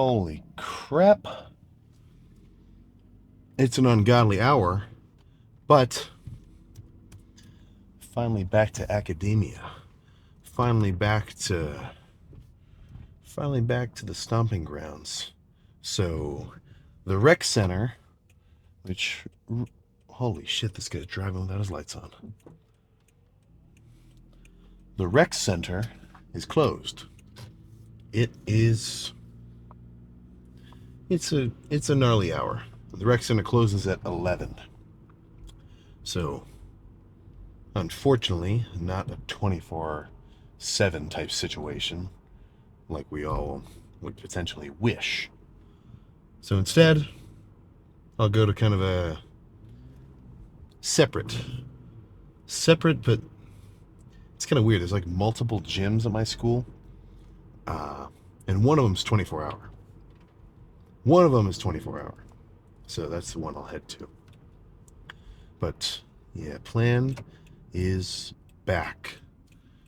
Holy crap. It's an ungodly hour, but finally back to academia. Finally back to the stomping grounds. So, the rec center, which holy shit, this guy's driving without his lights on. The rec center is closed. It's a gnarly hour. The rec center closes at 11. So, unfortunately, not a 24/7 type situation like we all would potentially wish. So instead, I'll go to kind of a separate, but it's kind of weird. There's like multiple gyms at my school, and one of them's 24 hour. One of them is 24 hour. So that's the one I'll head to. But yeah, plan is back.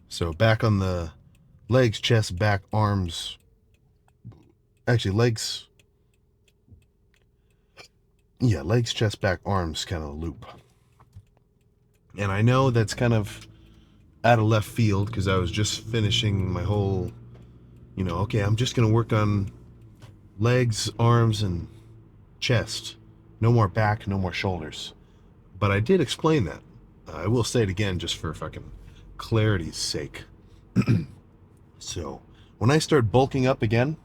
So back on the legs, chest, back, arms. Actually, legs. Yeah, legs, chest, back, arms kind of loop. And I know that's kind of out of left field because I was just finishing my whole, okay, I'm just going to work on legs, arms, and chest. No more back, no more shoulders. But I did explain that. I will say it again just for fucking clarity's sake. So, when I start bulking up again,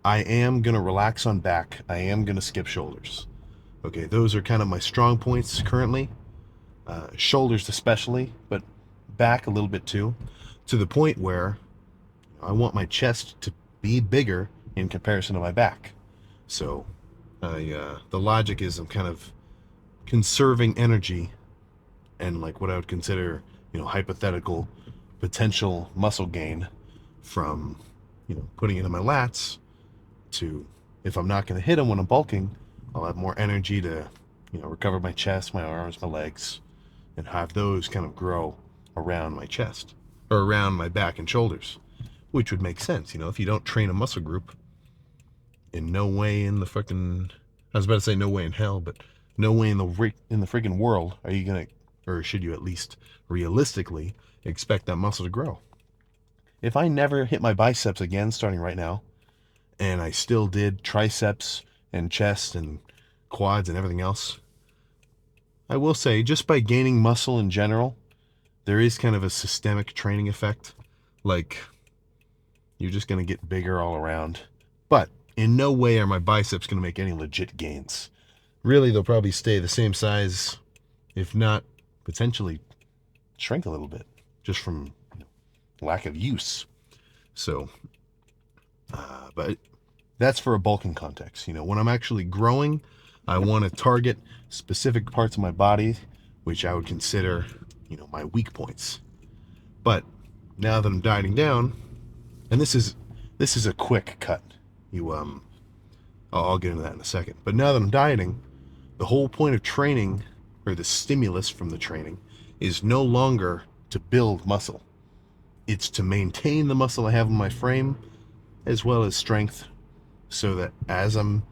I am going to relax on back. I am going to skip shoulders. Okay, those are kind of my strong points currently. Shoulders especially, but back a little bit too. To the point where I want my chest to be bigger in comparison to my back. So, the logic is I'm kind of conserving energy and like what I would consider, hypothetical potential muscle gain from, putting it in my lats to, if I'm not going to hit them when I'm bulking, I'll have more energy to, recover my chest, my arms, my legs, and have those kind of grow around my chest or around my back and shoulders, which would make sense. If you don't train a muscle group, in no way in the fucking, I was about to say no way in hell, but no way in the freaking world are you gonna, or should you at least realistically expect that muscle to grow. If I never hit my biceps again starting right now, and I still did triceps and chest and quads and everything else, I will say just by gaining muscle in general, there is kind of a systemic training effect. Like, you're just going to get bigger all around. But in no way are my biceps going to make any legit gains. Really, they'll probably stay the same size, if not potentially shrink a little bit, just from lack of use. So, but that's for a bulking context. When I'm actually growing, I want to target specific parts of my body, which I would consider, my weak points. But now that I'm dieting down, and this is a quick cut. I'll get into that in a second. But now that I'm dieting, the whole point of training, or the stimulus from the training, is no longer to build muscle. It's to maintain the muscle I have in my frame, as well as strength, so that as I'm,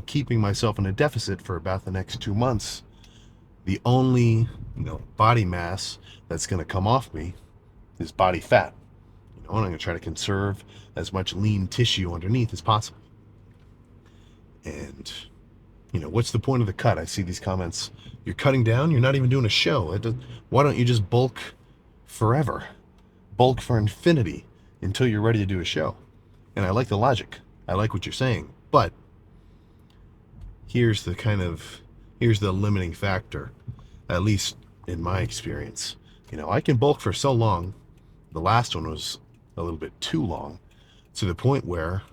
keeping myself in a deficit for about the next 2 months, the only, body mass that's going to come off me is body fat. And I'm going to try to conserve as much lean tissue underneath as possible. And, what's the point of the cut? I see these comments. You're cutting down? You're not even doing a show. Why don't you just bulk forever? Bulk for infinity until you're ready to do a show. And I like the logic. I like what you're saying. But here's the limiting factor, at least in my experience. I can bulk for so long. The last one was a little bit too long, to the point where,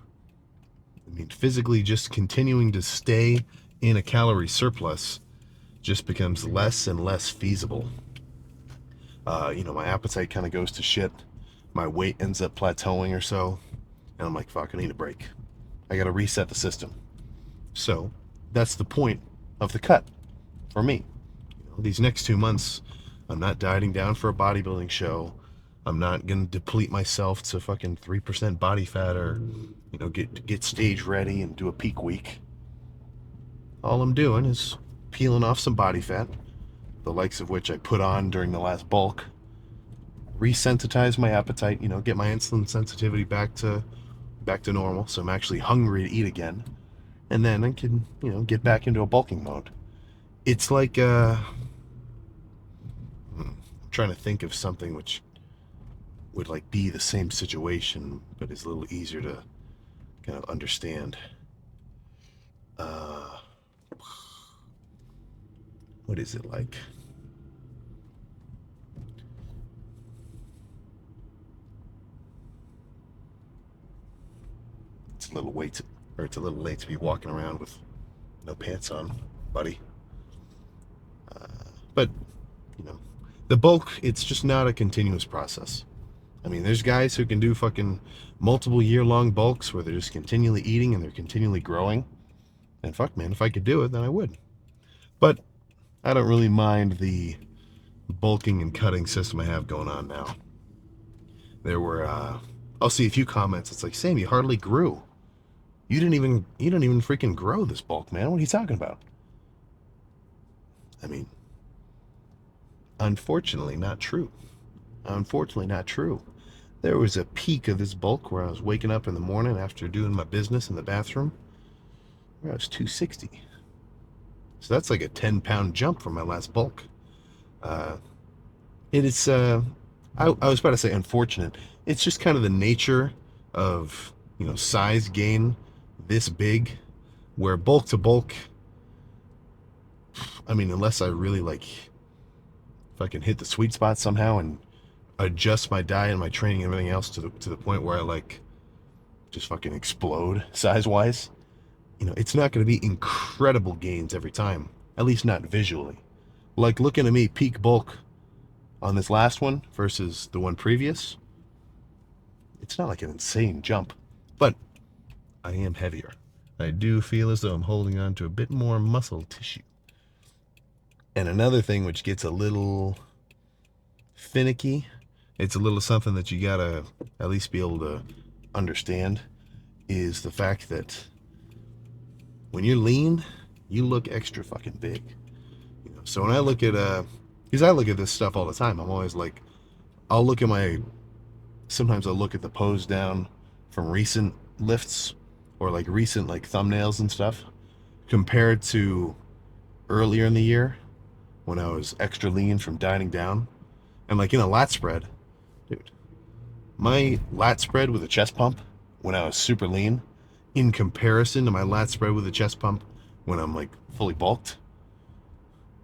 physically just continuing to stay in a calorie surplus just becomes less and less feasible. My appetite kind of goes to shit. My weight ends up plateauing or so. And I'm like, fuck, I need a break. I got to reset the system. So that's the point of the cut for me. These next 2 months, I'm not dieting down for a bodybuilding show. I'm not gonna deplete myself to fucking 3% body fat or, get stage ready and do a peak week. All I'm doing is peeling off some body fat, the likes of which I put on during the last bulk, resensitize my appetite, get my insulin sensitivity back to normal, so I'm actually hungry to eat again, and then I can, get back into a bulking mode. It's like I'm trying to think of something which would like be the same situation, but is a little easier to kind of understand. Uh, what is it like? It's a little it's a little late to be walking around with no pants on, buddy. But you know, the bulk, it's just not a continuous process. I mean, there's guys who can do fucking multiple year-long bulks where they're just continually eating and they're continually growing. And fuck, man, if I could do it, then I would. But I don't really mind the bulking and cutting system I have going on now. There were, I'll see a few comments. It's like, Sam, you hardly grew. You don't even freaking grow this bulk, man. What are you talking about? I mean, unfortunately, not true. Unfortunately, not true. There was a peak of this bulk where I was waking up in the morning after doing my business in the bathroom, where I was 260. So that's like a 10-pound jump from my last bulk. It is, I was about to say unfortunate. It's just kind of the nature of, size gain this big, where bulk to bulk, I mean, unless I really if I can hit the sweet spot somehow and adjust my diet and my training and everything else to the point where I just fucking explode size wise, it's not going to be incredible gains every time, at least not visually. Like looking at me peak bulk on this last one versus the one previous, it's not like an insane jump, but I am heavier. I do feel as though I'm holding on to a bit more muscle tissue. And another thing which gets a little finicky, it's a little something that you gotta at least be able to understand, is the fact that when you're lean, you look extra fucking big. So when I look at because I look at this stuff all the time, I'm always like, sometimes I'll look at the pose down from recent lifts or like recent thumbnails and stuff compared to earlier in the year when I was extra lean from dieting down. And in a lat spread, dude, my lat spread with a chest pump when I was super lean in comparison to my lat spread with a chest pump when I'm fully bulked,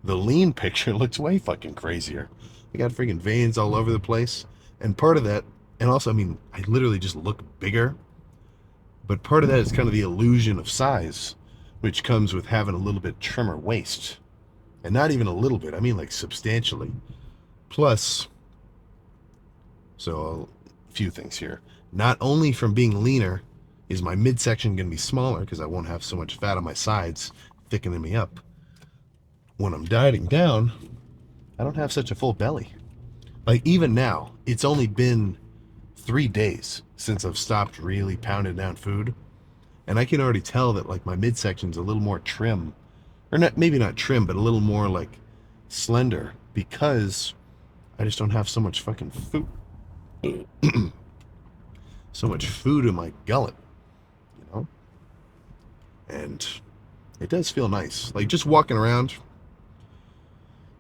the lean picture looks way fucking crazier. I got freaking veins all over the place. And part of that, and also, I mean, I literally just look bigger. But part of that is kind of the illusion of size, which comes with having a little bit trimmer waist. And not even a little bit, I mean substantially. Plus, so a few things here. Not only from being leaner is my midsection going to be smaller because I won't have so much fat on my sides thickening me up. When I'm dieting down, I don't have such a full belly. Even now, it's only been 3 days since I've stopped really pounding down food, and I can already tell that my midsection's a little more trim, or not, maybe not trim, but a little more slender, because I just don't have so much fucking food, so much food in my gullet, and it does feel nice. Just walking around,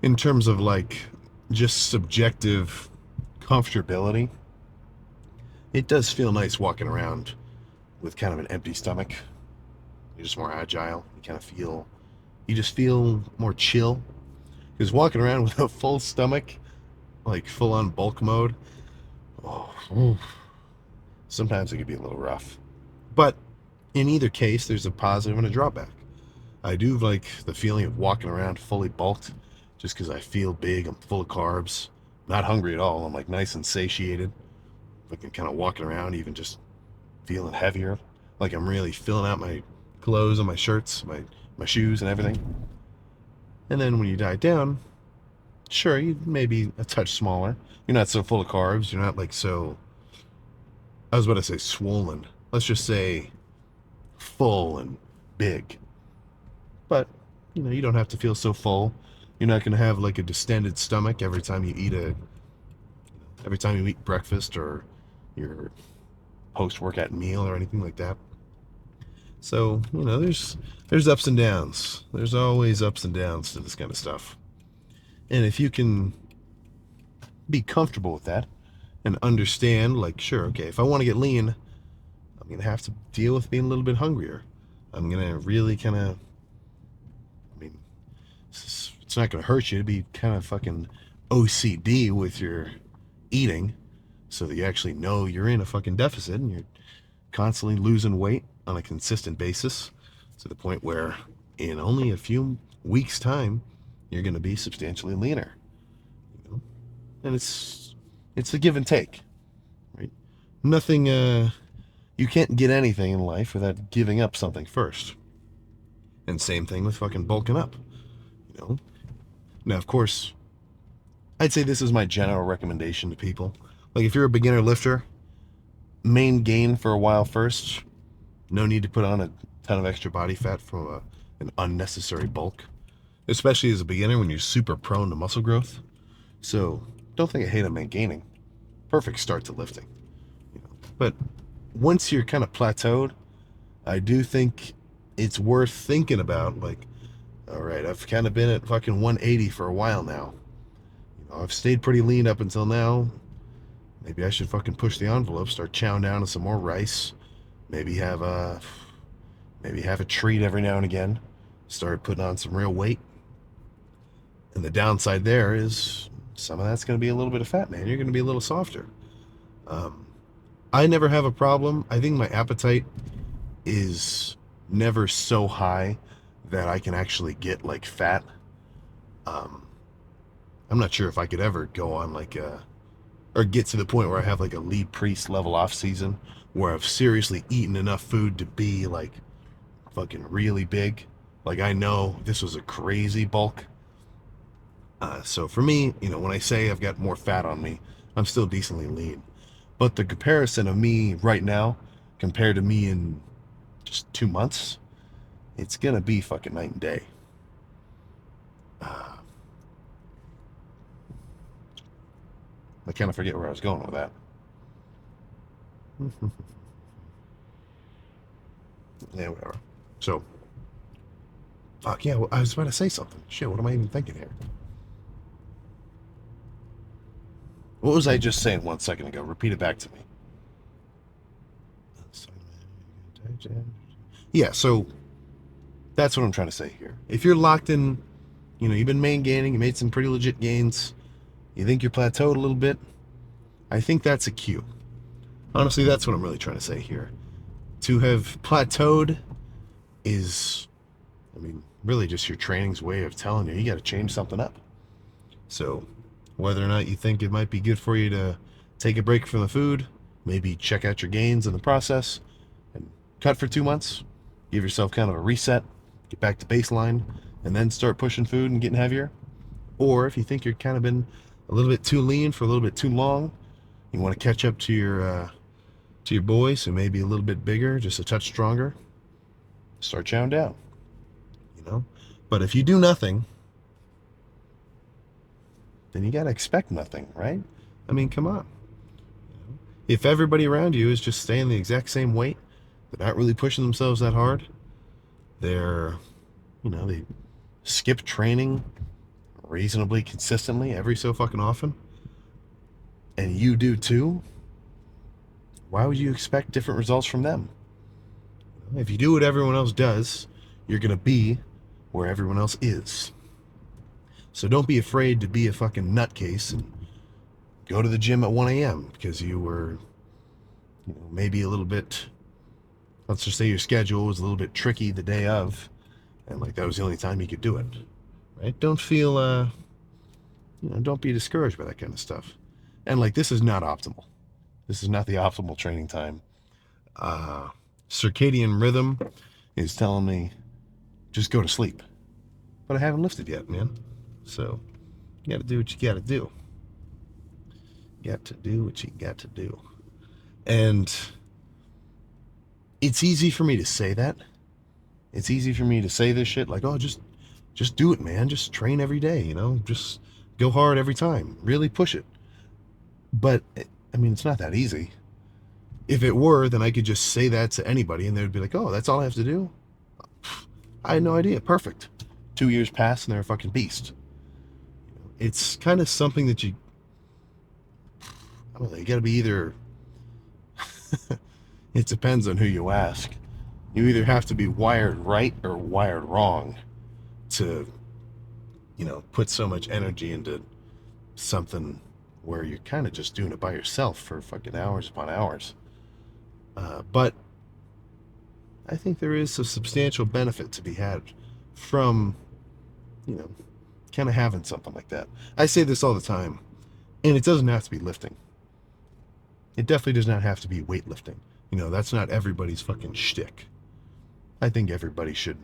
in terms of just subjective comfortability, it does feel nice walking around with kind of an empty stomach. You're just more agile. You just feel more chill. Because walking around with a full stomach, full on bulk mode, sometimes it can be a little rough. But in either case, there's a positive and a drawback. I do like the feeling of walking around fully bulked, just because I feel big, I'm full of carbs, not hungry at all, I'm nice and satiated, kind of walking around, even just feeling heavier, I'm really filling out my clothes and my shirts, my shoes and everything. And then when you diet down, sure, you maybe a touch smaller. You're not so full of carbs. You're not like so, I was about to say swollen. Let's just say full and big. But, you don't have to feel so full. You're not going to have like a distended stomach every time you eat breakfast or your post-workout meal or anything like that. So, there's ups and downs. There's always ups and downs to this kind of stuff. And if you can be comfortable with that and understand, like, sure, okay, if I want to get lean, I'm going to have to deal with being a little bit hungrier. I'm going to really kind of, I mean, it's not going to hurt you to be kind of fucking OCD with your eating so that you actually know you're in a fucking deficit and you're constantly losing weight on a consistent basis to the point where in only a few weeks' time, you're going to be substantially leaner. And it's a give and take, right? Nothing, you can't get anything in life without giving up something first. And same thing with fucking bulking up, you know? Now, of course, I'd say this is my general recommendation to people. Like, if you're a beginner lifter, main gain for a while first. No need to put on a ton of extra body fat from an unnecessary bulk, especially as a beginner when you're super prone to muscle growth. So don't think I hate on maintaining. Perfect start to lifting. But once you're kind of plateaued, I do think it's worth thinking about, like, all right, I've kind of been at fucking 180 for a while now. I've stayed pretty lean up until now. Maybe I should fucking push the envelope, start chowing down on some more rice. Maybe have a treat every now and again. Start putting on some real weight. And the downside there is some of that's going to be a little bit of fat, man. You're going to be a little softer. I never have a problem. I think my appetite is never so high that I can actually get like fat. I'm not sure if I could ever go on like or get to the point where I have like a Lee Priest level off season where I've seriously eaten enough food to be like fucking really big. Like, I know this was a crazy bulk. So for me, when I say I've got more fat on me, I'm still decently lean. But the comparison of me right now compared to me in just 2 months, it's gonna be fucking night and day. I kind of forget where I was going with that. Yeah, whatever. So, fuck yeah, well, I was about to say something. Shit, what am I even thinking here? What was I just saying 1 second ago? Repeat it back to me. Yeah, so that's what I'm trying to say here. If you're locked in, you've been main gaining, you made some pretty legit gains, you think you're plateaued a little bit, I think that's a cue. Honestly, that's what I'm really trying to say here. To have plateaued is, really just your training's way of telling you got to change something up. So, whether or not you think it might be good for you to take a break from the food, maybe check out your gains in the process, and cut for 2 months, give yourself kind of a reset, get back to baseline, and then start pushing food and getting heavier. Or if you think you're kind of been a little bit too lean for a little bit too long, you want to catch up to your boys who may be a little bit bigger, just a touch stronger, start chowing down. But if you do nothing, then you got to expect nothing, right? Come on. If everybody around you is just staying the exact same weight, they're not really pushing themselves that hard, they're, they skip training reasonably consistently every so fucking often, and you do too, why would you expect different results from them? If you do what everyone else does, you're going to be where everyone else is. So don't be afraid to be a fucking nutcase and go to the gym at 1 a.m. because you were, maybe a little bit, let's just say your schedule was a little bit tricky the day of, and like that was the only time you could do it, right? Don't feel, don't be discouraged by that kind of stuff. And like, this is not optimal. This is not the optimal training time. Circadian rhythm is telling me just go to sleep. But I haven't lifted yet, man. So You got to do what you got to do. You got to do what you got to do. And it's easy for me to say that. It's easy for me to say this shit like, oh, just do it, man. Just train every day, you know? Just go hard every time. Really push it. But I mean, it's not that easy. If it were, then I could just say that to anybody and they'd be like, oh, that's all I have to do? I had no idea. Perfect. 2 years pass and they're a fucking beast. It's kind of something that I don't know, you gotta be either, it depends on who you ask. You either have to be wired right or wired wrong to, put so much energy into something where you're kind of just doing it by yourself for fucking hours upon hours. But I think there is a substantial benefit to be had from, you know, kind of having something like that. I say this all the time, and it doesn't have to be lifting. It definitely does not have to be weightlifting. That's not everybody's fucking shtick. I think everybody should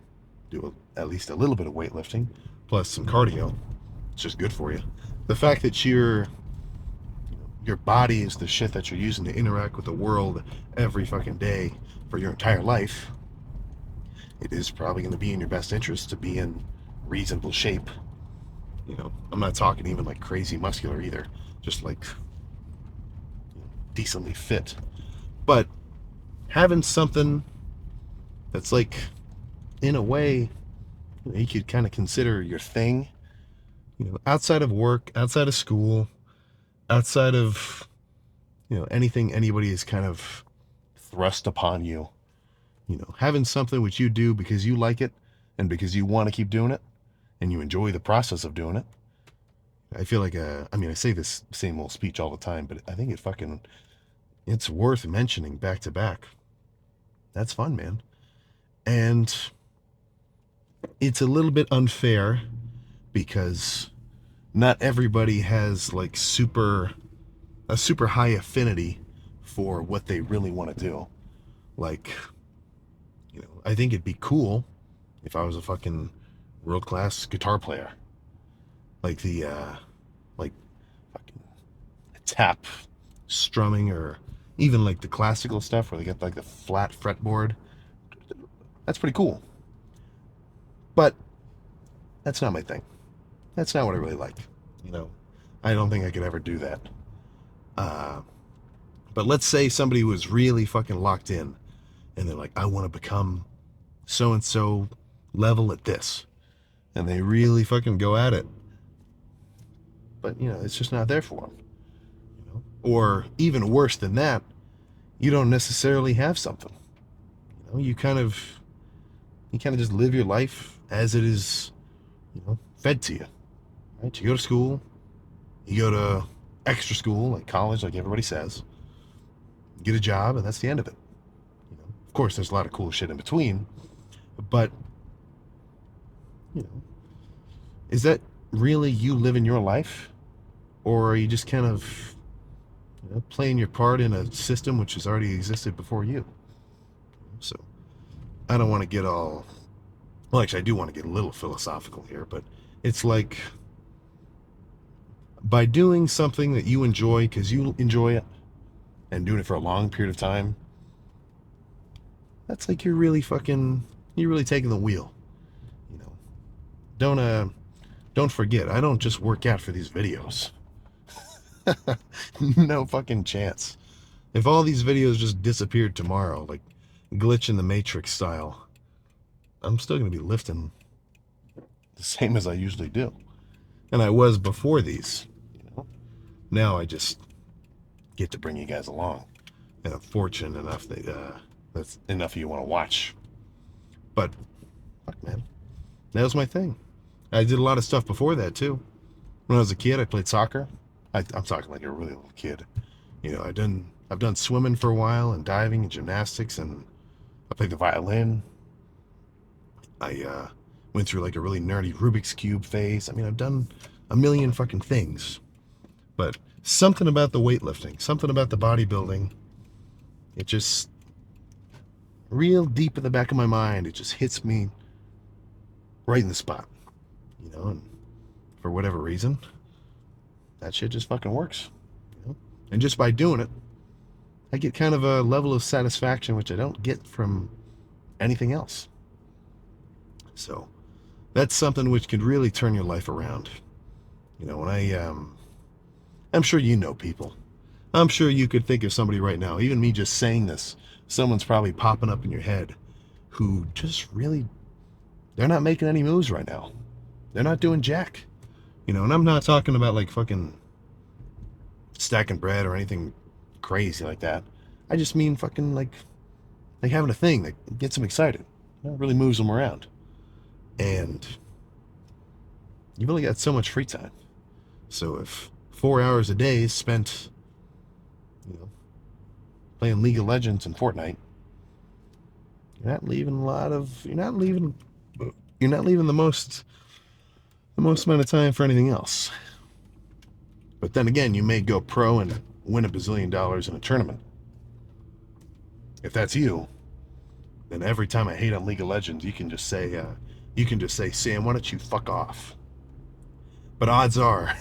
do at least a little bit of weightlifting, plus some cardio. It's just good for you. The fact that your body is the shit that you're using to interact with the world every fucking day for your entire life, it is probably going to be in your best interest to be in reasonable shape. I'm not talking even like crazy muscular either, just like decently fit. But having something that's like, in a way, you could kind of consider your thing, outside of work, outside of school, outside of, anything anybody is kind of thrust upon you. Having something which you do because you like it and because you want to keep doing it and you enjoy the process of doing it. I feel like, I say this same old speech all the time, but I think it's worth mentioning back to back. That's fun, man. And it's a little bit unfair because not everybody has like a super high affinity for what they really want to do. Like, I think it'd be cool if I was a fucking world class guitar player. Like like fucking tap strumming, or even like the classical stuff where they get like the flat fretboard. That's pretty cool. But that's not my thing. That's not what I really like. I don't think I could ever do that. Uh, but let's say somebody was really fucking locked in and they're like, I want to become so and so level at this. And they really fucking go at it. But, it's just not there for them. Or even worse than that, you don't necessarily have something. You kind of just live your life as it is, fed to you. Right? You go to school, you go to extra school, like college, like everybody says, you get a job, and that's the end of it. Of course, there's a lot of cool shit in between, but, is that really you living your life? Or are you just kind of, playing your part in a system which has already existed before you? So, I don't want to get all, well, actually, I do want to get a little philosophical here, but it's like, by doing something that you enjoy because you enjoy it and doing it for a long period of time, that's like you're really taking the wheel. Don't forget, I don't just work out for these videos. No fucking chance. If all these videos just disappeared tomorrow, like glitch in the Matrix style, I'm still going to be lifting the same as I usually do. And I was before these. Now I just get to bring you guys along. And I'm fortunate enough that that's enough of you want to watch. But, fuck, man. That was my thing. I did a lot of stuff before that, too. When I was a kid, I played soccer. I'm talking like a really little kid. I've done swimming for a while, and diving, and gymnastics, and I played the violin. I went through like a really nerdy Rubik's Cube phase. I've done a million fucking things. But something about the weightlifting, something about the bodybuilding, it just, real deep in the back of my mind, it just hits me right in the spot. And for whatever reason, that shit just fucking works. You know? And just by doing it, I get kind of a level of satisfaction which I don't get from anything else. So that's something which could really turn your life around. You know, when I'm sure you know people. I'm sure you could think of somebody right now, even me just saying this, someone's probably popping up in your head who just really, they're not making any moves right now. They're not doing jack. You know, and I'm not talking about like fucking stacking bread or anything crazy like that. I just mean fucking like having a thing that gets them excited. You know, really moves them around. And you've only got so much free time. So if 4 hours a day is spent, you know, playing League of Legends and Fortnite, you're not leaving the most amount of time for anything else. But then again, you may go pro and win $1 bazillion in a tournament. If that's you, then every time I hate on League of Legends, you can just say, Sam, why don't you fuck off? But odds are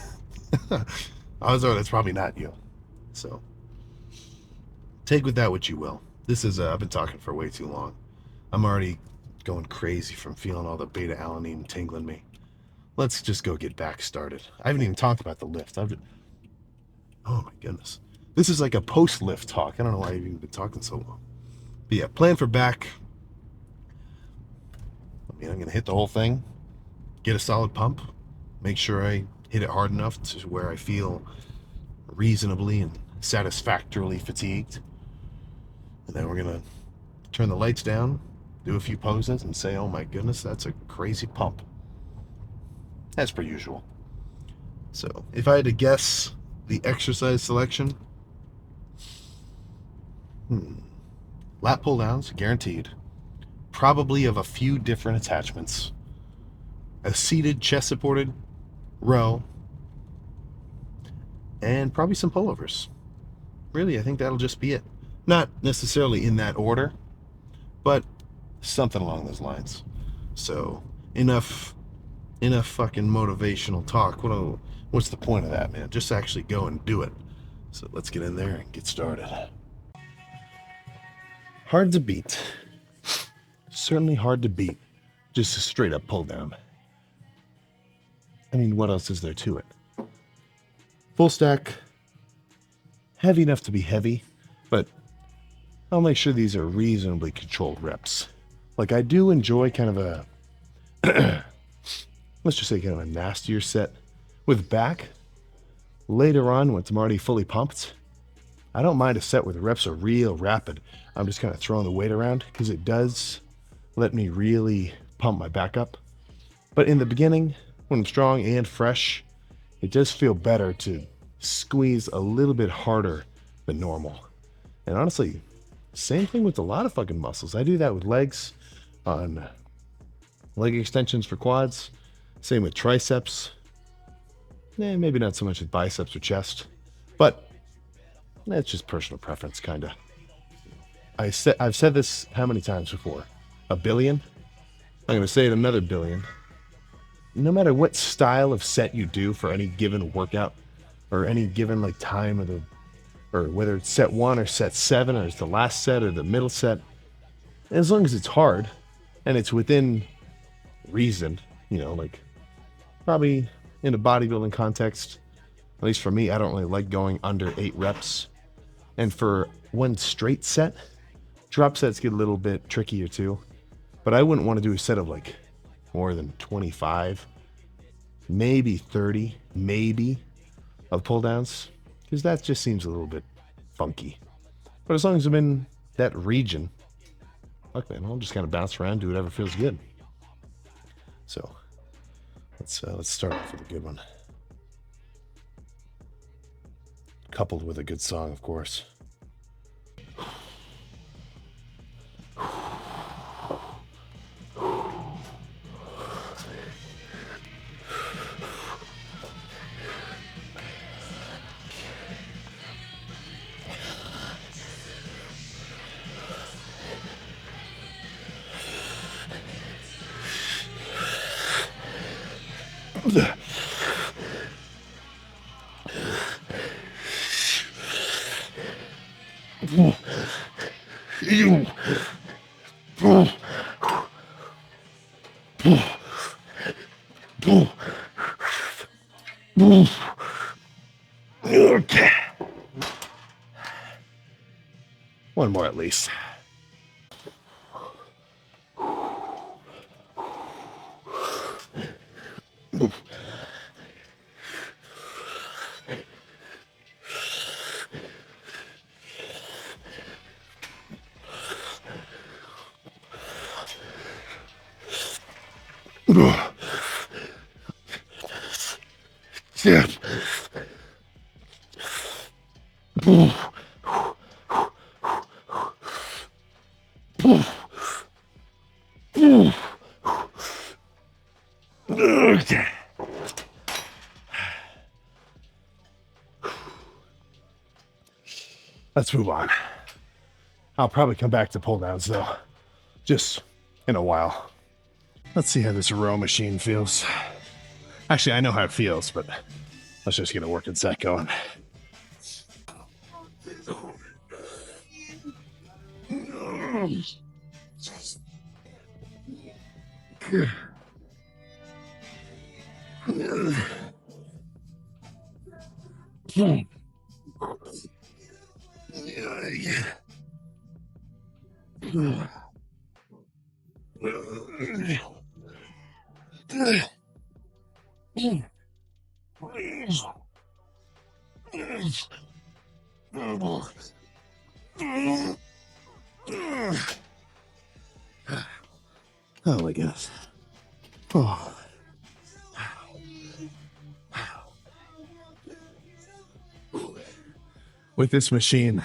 that's probably not you. So take with that what you will. This is I've been talking for way too long. I'm already going crazy from feeling all the beta alanine tingling me. Let's just go get back started. I haven't even talked about the lift. Oh my goodness. This is like a post-lift talk. I don't know why I've even been talking so long. But yeah, plan for back. I mean, I'm going to hit the whole thing, get a solid pump, make sure I hit it hard enough to where I feel reasonably and satisfactorily fatigued. And then we're going to turn the lights down, do a few poses, and say, oh my goodness, that's a crazy pump. As per usual. So, if I had to guess the exercise selection, lat pull downs, guaranteed. Probably of a few different attachments. A seated, chest supported row, and probably some pullovers. Really, I think that'll just be it. Not necessarily in that order, but something along those lines. So, enough fucking motivational talk. What's the point of that, man? Just actually go and do it. So let's get in there and get started. Hard to beat. Certainly hard to beat. Just a straight up pull down. I mean, what else is there to it? Full stack. Heavy enough to be heavy, but I'll make sure these are reasonably controlled reps. Like, I do enjoy kind of a let's just say kind of a nastier set with back. Later on, once I'm already fully pumped, I don't mind a set where the reps are real rapid. I'm just kind of throwing the weight around because it does let me really pump my back up. But in the beginning, when I'm strong and fresh, it does feel better to squeeze a little bit harder than normal. And honestly, same thing with a lot of fucking muscles. I do that with legs, on leg extensions for quads. Same with triceps. Maybe not so much with biceps or chest, but that's just personal preference, kind of. I've said this how many times before? A billion? I'm going to say it another billion. No matter what style of set you do for any given workout, or any given like time of or whether it's set 1 or set 7, or it's the last set or the middle set, as long as it's hard and it's within reason, you know, like probably in a bodybuilding context, at least for me, I don't really like going under 8 reps. And for one straight set, drop sets get a little bit trickier too. But I wouldn't want to do a set of like more than 25, maybe 30, maybe of pull downs, because that just seems a little bit funky. But as long as I'm in that region, fuck man, I'll just kind of bounce around, do whatever feels good. So let's start off with a good one, coupled with a good song, of course. Okay. One more at least. Yeah. Okay. Let's move on. I'll probably come back to pull downs though, just in a while. Let's see how this row machine feels. Actually, I know how it feels, but let's just get a working set going. Oh my gosh. Oh. With this machine,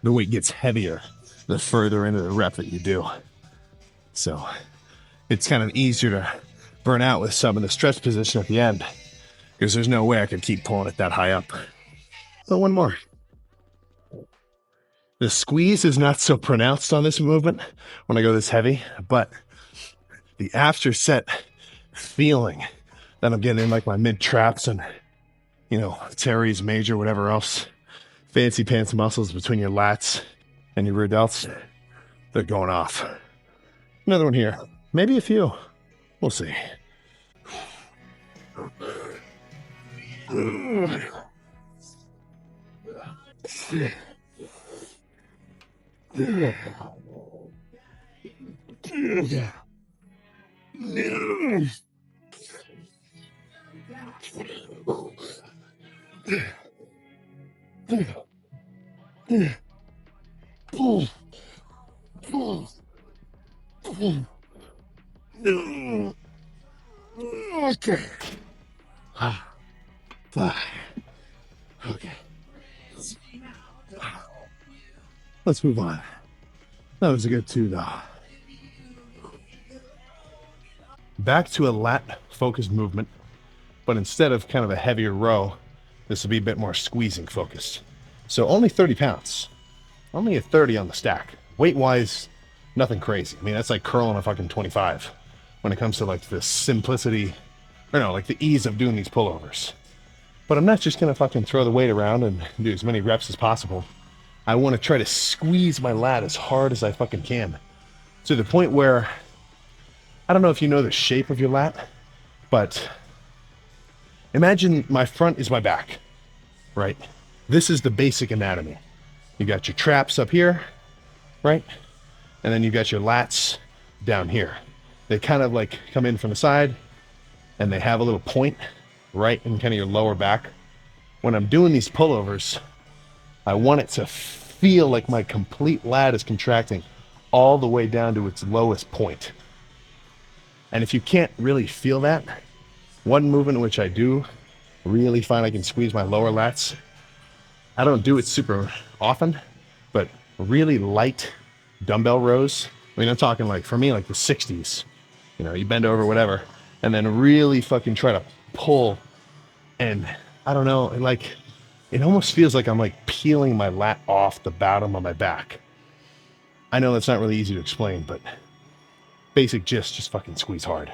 the weight gets heavier the further into the rep that you do. So it's kind of easier to burn out with some in the stretch position at the end because there's no way I could keep pulling it that high up. So one more. The squeeze is not so pronounced on this movement when I go this heavy, but the after set feeling that I'm getting in like my mid traps and, you know, teres major, whatever else, fancy pants muscles between your lats and your rear delts, they're going off. Another one here, maybe a few, we'll see. Okay. Okay. Let's move on. That was a good 2 though. Back to a lat focused movement, but instead of kind of a heavier row, this will be a bit more squeezing focused. So only 30 pounds, only a 30 on the stack. Weight wise, nothing crazy. I mean, that's like curling a fucking 25 when it comes to like the simplicity, or no, like the ease of doing these pullovers. But I'm not just gonna fucking throw the weight around and do as many reps as possible. I wanna try to squeeze my lat as hard as I fucking can, to the point where, I don't know if you know the shape of your lat, but imagine my front is my back, right? This is the basic anatomy. You got your traps up here, right? And then you got your lats down here. They kind of like come in from the side and they have a little point right in kind of your lower back. When I'm doing these pullovers, I want it to feel like my complete lat is contracting all the way down to its lowest point. And if you can't really feel that, one movement which I do really find I can squeeze my lower lats, I don't do it super often, but really light dumbbell rows. I mean, I'm talking like, for me, like the 60s. You know, you bend over, whatever, and then really fucking try to pull. And I don't know, like, it almost feels like I'm like peeling my lat off the bottom of my back. I know that's not really easy to explain, but basic gist, just fucking squeeze hard.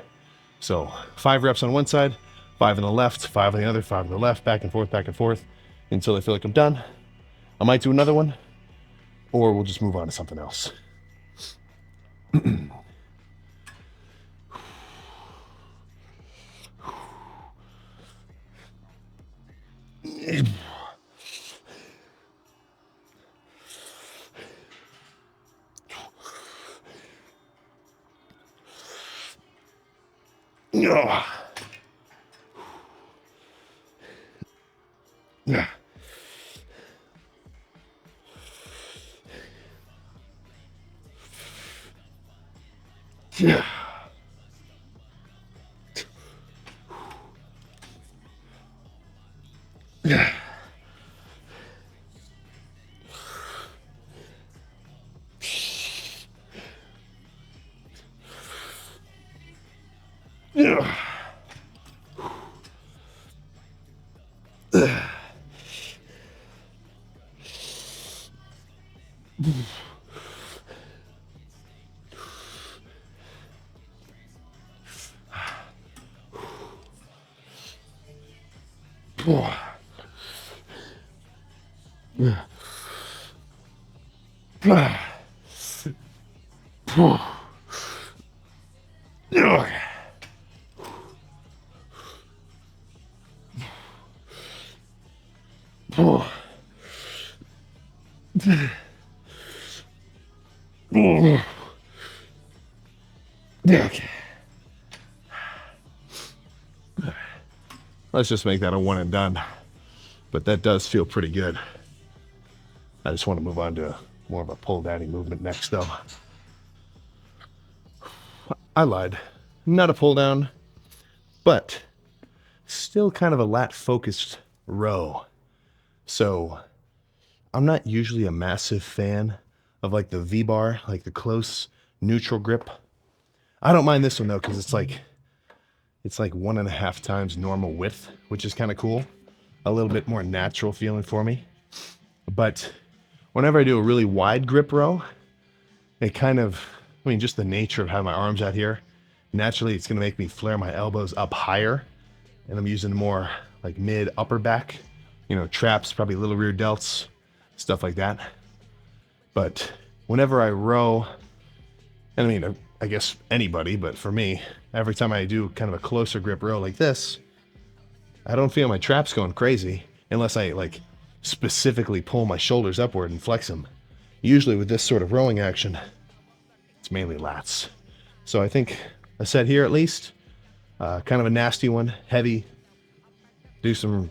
So 5 reps on one side, 5 on the left, 5 on the other, 5 on the left, back and forth, until I feel like I'm done. I might do another one, or we'll just move on to something else. Yeah. Yeah. Yeah. Yeah. Yeah. Okay. Let's just make that a one and done. But that does feel pretty good. I just want to move on to more of a pull daddy movement next though. I lied. Not a pull down, but still kind of a lat focused row. So I'm not usually a massive fan of like the V-bar, like the close neutral grip. I don't mind this one though, because it's like 1.5 times normal width, which is kind of cool. A little bit more natural feeling for me. But whenever I do a really wide grip row, it kind of, just the nature of how my arm's out here, naturally it's gonna make me flare my elbows up higher. And I'm using more like mid upper back, traps, probably little rear delts, stuff like that. But whenever I row, and I guess anybody, but for me, every time I do kind of a closer grip row like this, I don't feel my traps going crazy unless I like specifically pull my shoulders upward and flex them. Usually with this sort of rowing action, it's mainly lats. So I think a set here at least, kind of a nasty one, heavy, do some,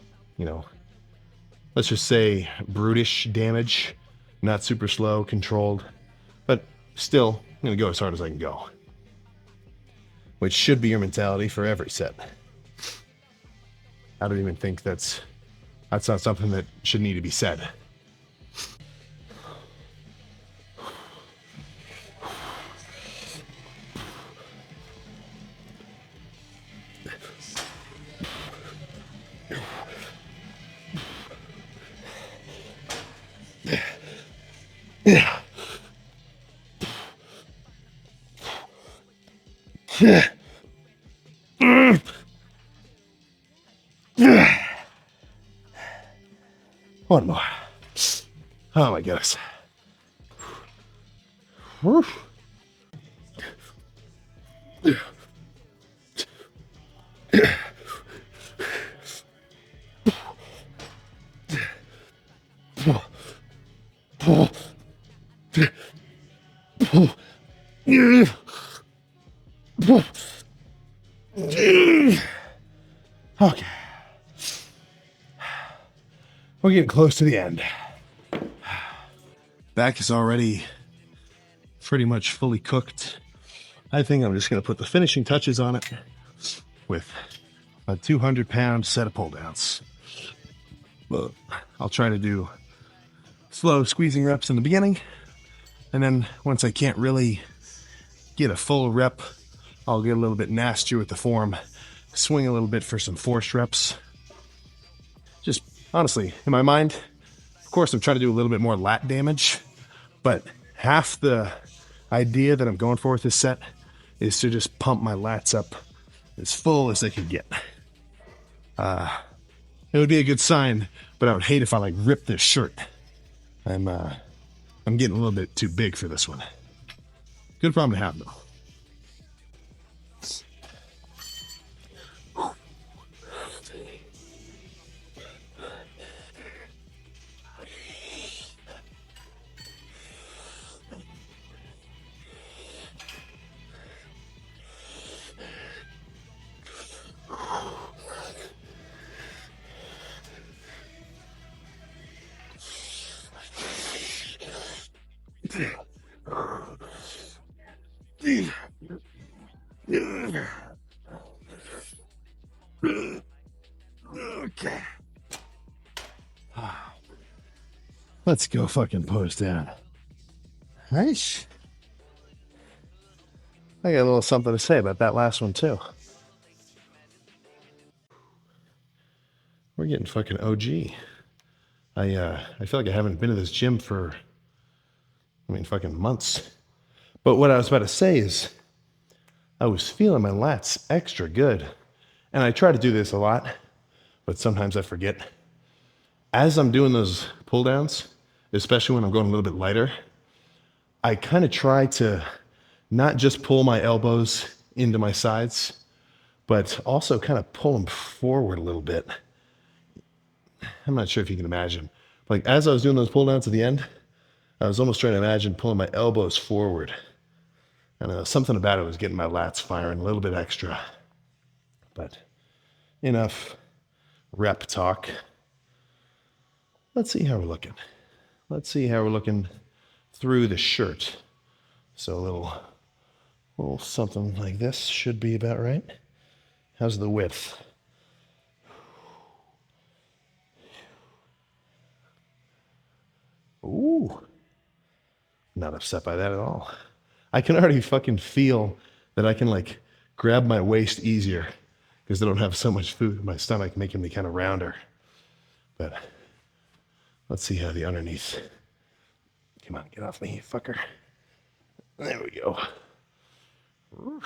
let's just say brutish damage, not super slow, controlled, but still I'm gonna go as hard as I can go, which should be your mentality for every set. I don't even think that's not something that should need to be said. Yeah. One more. Oh my goodness. Whew. Okay. We're getting close to the end. Back is already pretty much fully cooked. I think I'm just going to put the finishing touches on it with a 200-pound set of pull downs. But I'll try to do slow squeezing reps in the beginning. And then once I can't really get a full rep, I'll get a little bit nastier with the form, swing a little bit for some forced reps. Just honestly, in my mind, of course, I'm trying to do a little bit more lat damage, but half the idea that I'm going for with this set is to just pump my lats up as full as they can get. It would be a good sign, but I would hate if I like ripped this shirt. I'm getting a little bit too big for this one. Good problem to have though. Okay. Let's go fucking pose down. Nice. I got a little something to say about that last one too. We're getting fucking OG. I feel like I haven't been to this gym for, fucking months. But what I was about to say is, I was feeling my lats extra good. And I try to do this a lot, but sometimes I forget. As I'm doing those pull downs, especially when I'm going a little bit lighter, I kind of try to not just pull my elbows into my sides, but also kind of pull them forward a little bit. I'm not sure if you can imagine. Like as I was doing those pull downs at the end, I was almost trying to imagine pulling my elbows forward. And something about it was getting my lats firing a little bit extra. But enough rep talk. Let's see how we're looking. Let's see how we're looking through the shirt. So a little something like this should be about right. How's the width? Ooh, not upset by that at all. I can already fucking feel that I can like grab my waist easier because I don't have so much food in my stomach making me kind of rounder. But let's see how the underneath. Come on, get off me, you fucker. There we go. Ooh.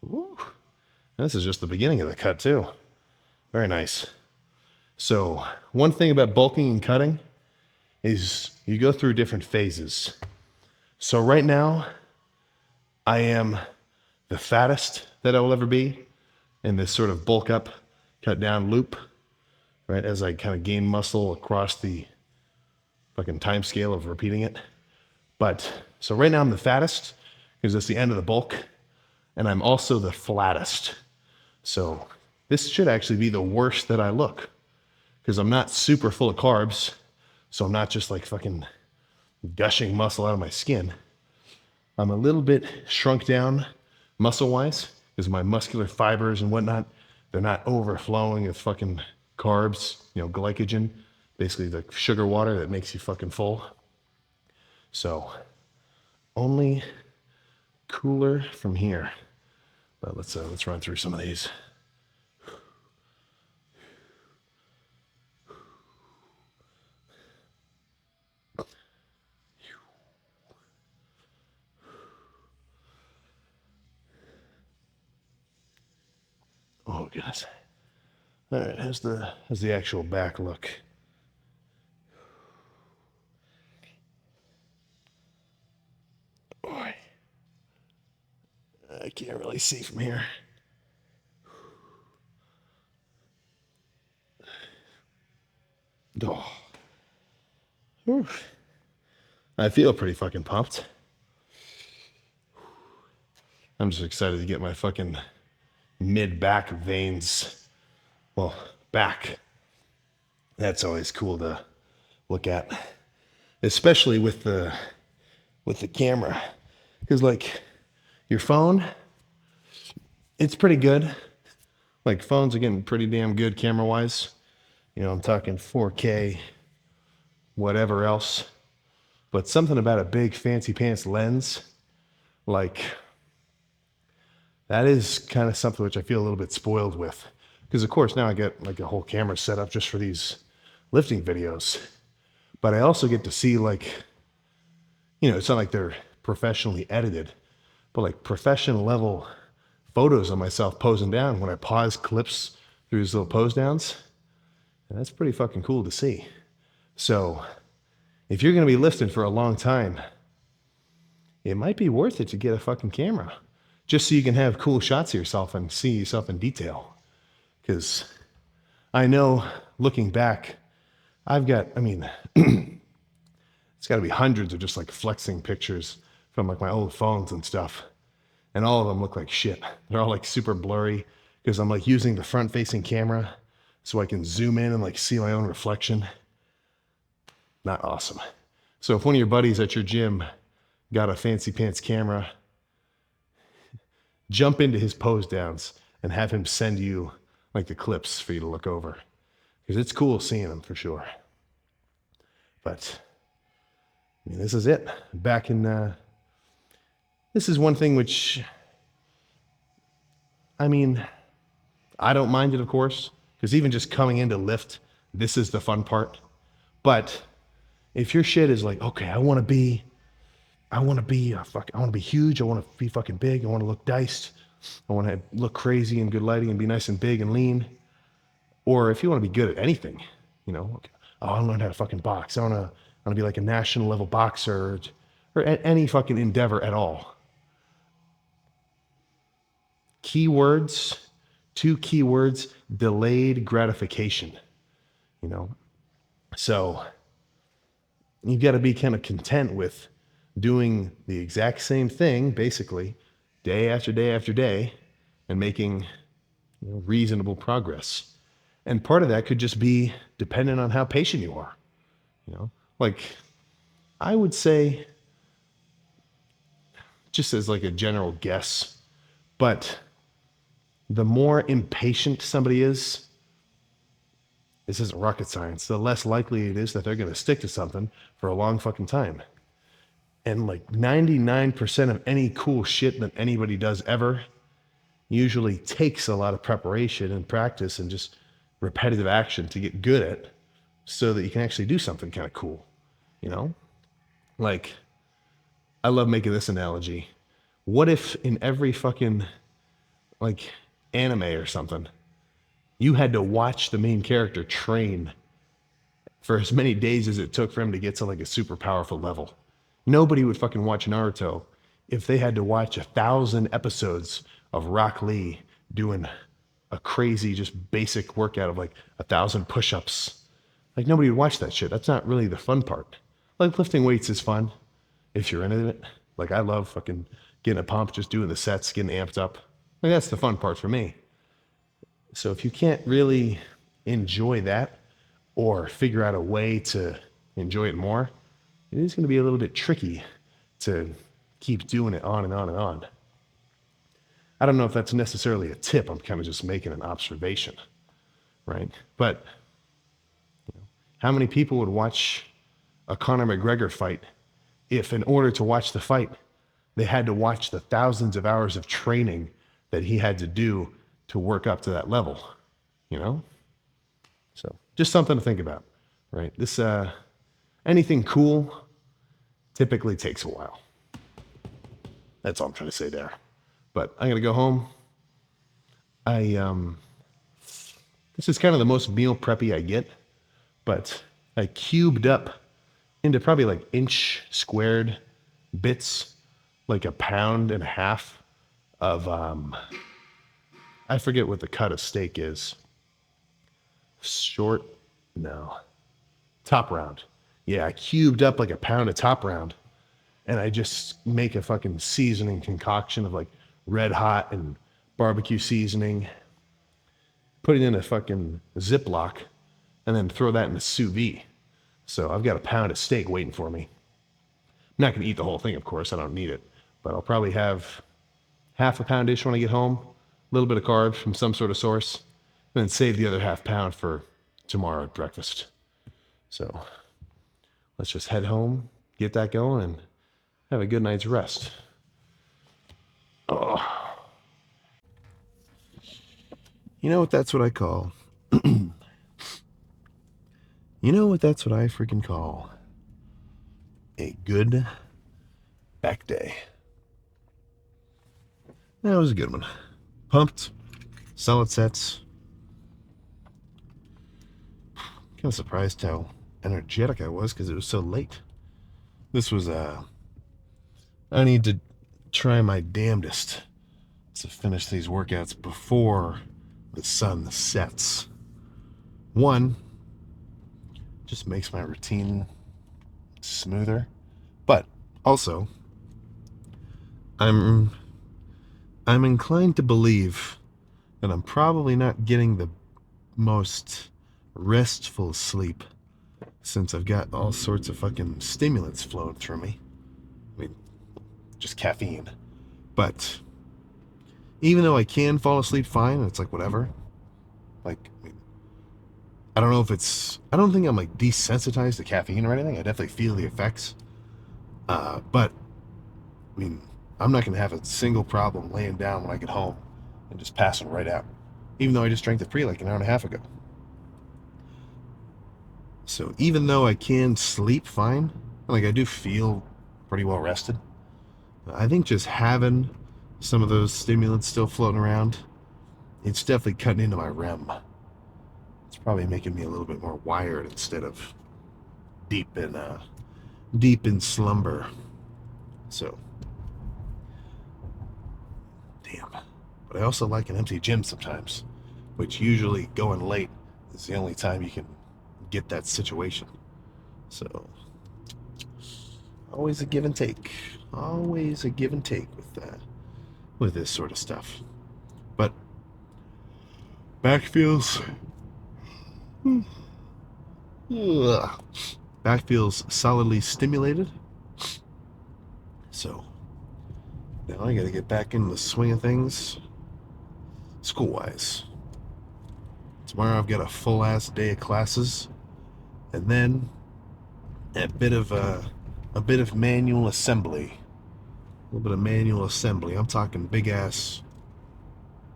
Ooh. This is just the beginning of the cut too. Very nice. So one thing about bulking and cutting is you go through different phases. So right now, I am the fattest that I will ever be in this sort of bulk up, cut down loop, right? As I kind of gain muscle across the fucking time scale of repeating it. But so right now I'm the fattest because it's the end of the bulk, and I'm also the flattest. So this should actually be the worst that I look because I'm not super full of carbs. So I'm not just like fucking gushing muscle out of my skin. I'm a little bit shrunk down muscle-wise because my muscular fibers and whatnot, they're not overflowing with fucking carbs, glycogen, basically the sugar water that makes you fucking full. So only cooler from here. But let's run through some of these. Oh goodness. All right, how's the actual back look? Boy, I can't really see from here. Oh. Whew. I feel pretty fucking pumped. I'm just excited to get my fucking mid-back veins, back. That's always cool to look at, especially with the camera, because like your phone, it's pretty good. Like phones are getting pretty damn good camera-wise. I'm talking 4K, whatever else. But something about a big fancy pants lens, like that is kind of something which I feel a little bit spoiled with. Because of course now I get like a whole camera set up just for these lifting videos. But I also get to see like, it's not like they're professionally edited, but like professional level photos of myself posing down when I pause clips through these little pose downs. And that's pretty fucking cool to see. So if you're going to be lifting for a long time, it might be worth it to get a fucking camera just so you can have cool shots of yourself and see yourself in detail. Because I know looking back, I've got, I mean, it's got to be hundreds of just like flexing pictures from like my old phones and stuff. And all of them look like shit. They're all like super blurry because I'm like using the front facing camera so I can zoom in and like see my own reflection. Not awesome. So if one of your buddies at your gym got a fancy pants camera, jump into his pose downs and have him send you like the clips for you to look over. Because it's cool seeing them for sure. But I mean, this is it. Back in, this is one thing which, I mean, I don't mind it, of course, because even just coming in to lift, this is the fun part. But if your shit is like, okay, I want to be huge. I want to be fucking big. I want to look diced. I want to look crazy and good lighting and be nice and big and lean. Or if you want to be good at anything, you know, okay, oh, I want to learn how to fucking box. I want to be like a national level boxer or any fucking endeavor at all. Keywords, 2 keywords, delayed gratification, you know? So you've got to be kind of content with doing the exact same thing, basically, day after day after day, and making reasonable progress. And part of that could just be dependent on how patient you are. You know, like I would say, just as like a general guess, but the more impatient somebody is, this isn't rocket science, the less likely it is that they're going to stick to something for a long fucking time. And like 99% of any cool shit that anybody does ever usually takes a lot of preparation and practice and just repetitive action to get good at so that you can actually do something kind of cool, you know? Like, I love making this analogy. What if in every fucking like anime or something, you had to watch the main character train for as many days as it took for him to get to like a super powerful level? Nobody would fucking watch Naruto if they had to watch 1,000 episodes of Rock Lee doing a crazy, just basic workout of like 1,000 push-ups. Like nobody would watch that shit. That's not really the fun part. Like lifting weights is fun if you're into it. Like I love fucking getting a pump, just doing the sets, getting amped up. Like that's the fun part for me. So if you can't really enjoy that or figure out a way to enjoy it more, it is going to be a little bit tricky to keep doing it on and on and on. I don't know if that's necessarily a tip. I'm kind of just making an observation, right? But how many people would watch a Conor McGregor fight if in order to watch the fight, they had to watch the thousands of hours of training that he had to do to work up to that level, you know? So just something to think about, right? This, anything cool typically takes a while. That's all I'm trying to say there. But I'm gonna go home. This is kind of the most meal preppy I get, but I cubed up into probably like inch squared bits, like 1.5 pounds of I forget what the cut of steak is. Short, no, top round. Yeah, I cubed up like 1 pound of top round, and I just make a fucking seasoning concoction of like red hot and barbecue seasoning, put it in a fucking Ziploc, and then throw that in the sous vide. So I've got 1 pound of steak waiting for me. I'm not gonna eat the whole thing, of course, I don't need it, but I'll probably have half a pound-ish when I get home, a little bit of carbs from some sort of source, and then save the other 1/2 pound for tomorrow at breakfast. So let's just head home, get that going, and have a good night's rest. Oh. You know what that's what I call? You know what that's what I freaking call? A good back day. That was a good one. Pumped, solid sets. Kind of surprised how energetic I was because it was so late. This was I need to try my damnedest to finish these workouts before the sun sets. One, just makes my routine smoother, but also I'm inclined to believe that I'm probably not getting the most restful sleep since I've got all sorts of fucking stimulants flowing through me. I mean, just caffeine. But even though I can fall asleep fine, it's like whatever. Like, I mean, I don't know if it's. I don't think I'm like desensitized to caffeine or anything. I definitely feel the effects. But I mean, I'm not gonna have a single problem laying down when I get home and just passing right out, even though I just drank the pre like an hour and a half ago. So even though I can sleep fine, like I do feel pretty well rested, I think just having some of those stimulants still floating around, it's definitely cutting into my REM. It's probably making me a little bit more wired instead of deep in slumber. So, damn. But I also like an empty gym sometimes, which usually going late is the only time you can get that situation. So, always a give and take. Always a give and take with this sort of stuff. But back feels back feels solidly stimulated. So now I gotta get back in the swing of things school-wise. Tomorrow I've got a full-ass day of classes, and then a bit of manual assembly. A little bit of manual assembly. I'm talking big-ass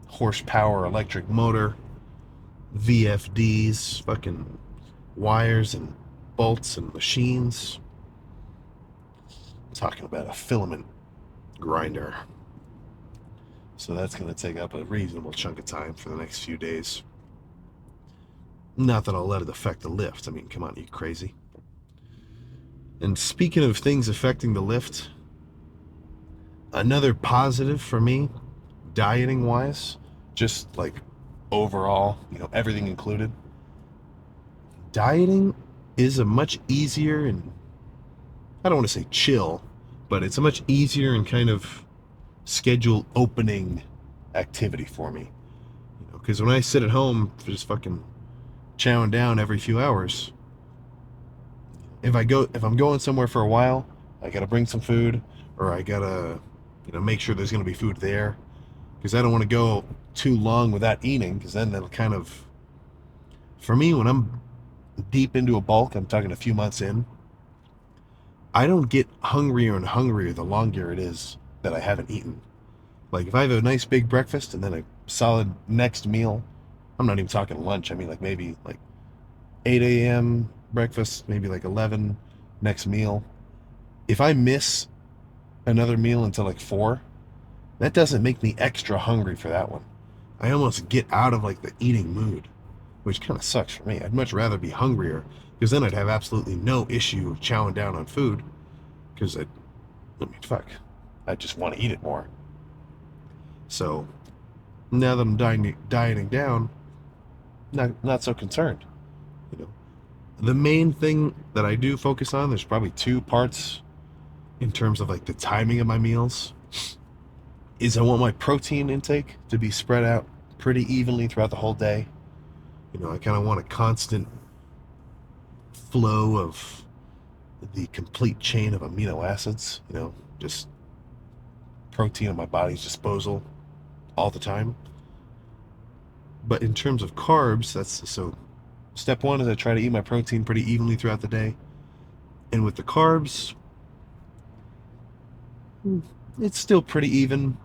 horsepower electric motor, VFDs, fucking wires and bolts and machines. I'm talking about a filament grinder. So that's going to take up a reasonable chunk of time for the next few days. Not that I'll let it affect the lift. I mean, come on, you crazy? And speaking of things affecting the lift, another positive for me, dieting wise, just like overall, everything included, dieting is a much easier and I don't want to say chill, but it's a much easier and kind of schedule opening activity for me. Because when I sit at home just fucking chowing down every few hours, if I'm going somewhere for a while, I gotta bring some food, or I gotta make sure there's gonna be food there, because I don't want to go too long without eating, because then that'll kind of, for me, when I'm deep into a bulk, I'm talking a few months in, I don't get hungrier and hungrier the longer it is that I haven't eaten. Like if I have a nice big breakfast and then a solid next meal, I'm not even talking lunch, I mean like maybe like 8 a.m. breakfast, maybe like 11 next meal. If I miss another meal until like 4, that doesn't make me extra hungry for that one. I almost get out of like the eating mood, which kind of sucks for me. I'd much rather be hungrier, because then I'd have absolutely no issue chowing down on food, because I mean, fuck, I just want to eat it more. So now that I'm dieting down, not so concerned. The main thing that I do focus on, there's probably 2 parts in terms of like the timing of my meals, is I want my protein intake to be spread out pretty evenly throughout the whole day. I kind of want a constant flow of the complete chain of amino acids, just protein at my body's disposal all the time. But in terms of carbs, so step 1 is I try to eat my protein pretty evenly throughout the day. And with the carbs, it's still pretty even,